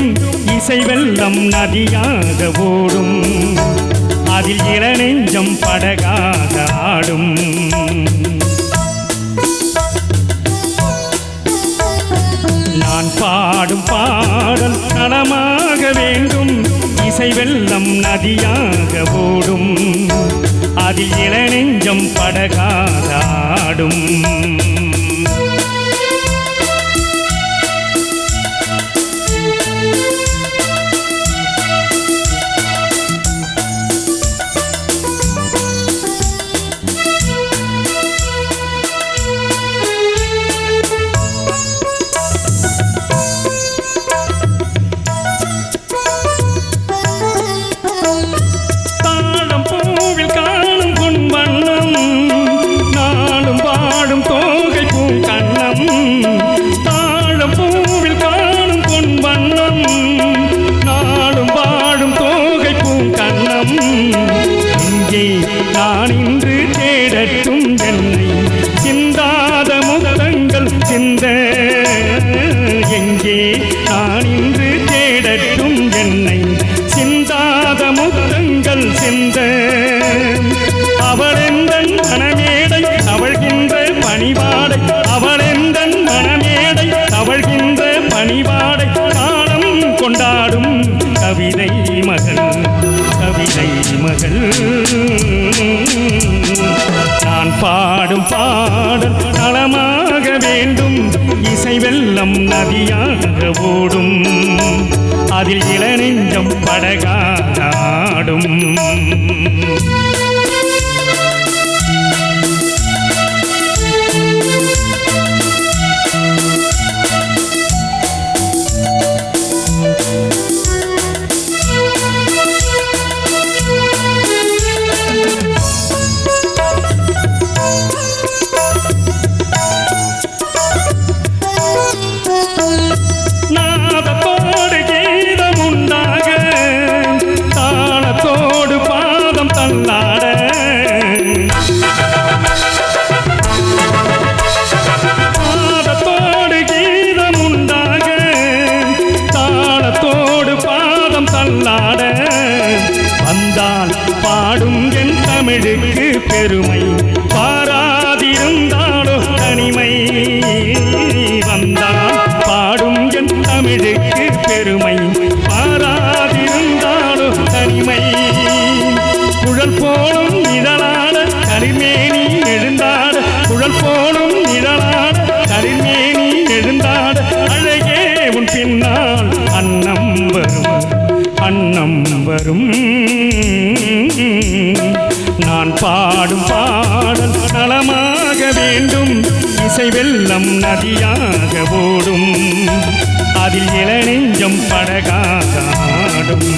வேண்டும் இசை வெள்ளம் நதியாக ஓடும் அதில் இளநெஞ்சம் படகாக ஆடும் நான் பாடும் பாடல் நலமாக வேண்டும் இசை வெள்ளம் நதியாக ஓடும் அதில் இளநெஞ்சம் படகாக ஆடும் நான் இன்று தேடட்டும் என்னை சிந்தாத முத்தங்கள் சிந்த எங்கே நான் இன்று தேடட்டும் என்னை சிந்தாத முத்தங்கள் சிந்த அவளெந்தன் மனமேடை அவள்கின்ற பணிவாடை அவளெந்தன் மனமேடை அவள்கின்ற பணிவாடை காலம் கொண்டாடும் கவிதை மகள் கவிதை மகள் நான் பாடும் பாடல் நலமாக வேண்டும் இசை வெள்ளம் நதியாக ஓடும் அதில் இளநெஞ்சம் படகாக ஆடும் வந்தால் பாடும் என் தமிழுக்கு பெருமை பாராதிருந்தாலோ தனிமை வந்தால் பாடும் என் தமிழுக்கு பெருமை பாராதிருந்தாலோ தனிமை குழல் போலும் நிழலாட கரிமேனி எழுந்தாட குழல் போலும் நிழலாட கரிமேனி எழுந்தாட அழகே உன் பின்னால் அன்னம் வரும் அன்னம் வரும் நான் பாடும் பாடல் நலமாக வேண்டும் இசை வெள்ளம் நதியாக ஓடும் அதில் இளநெஞ்சம் படகாக ஆடும்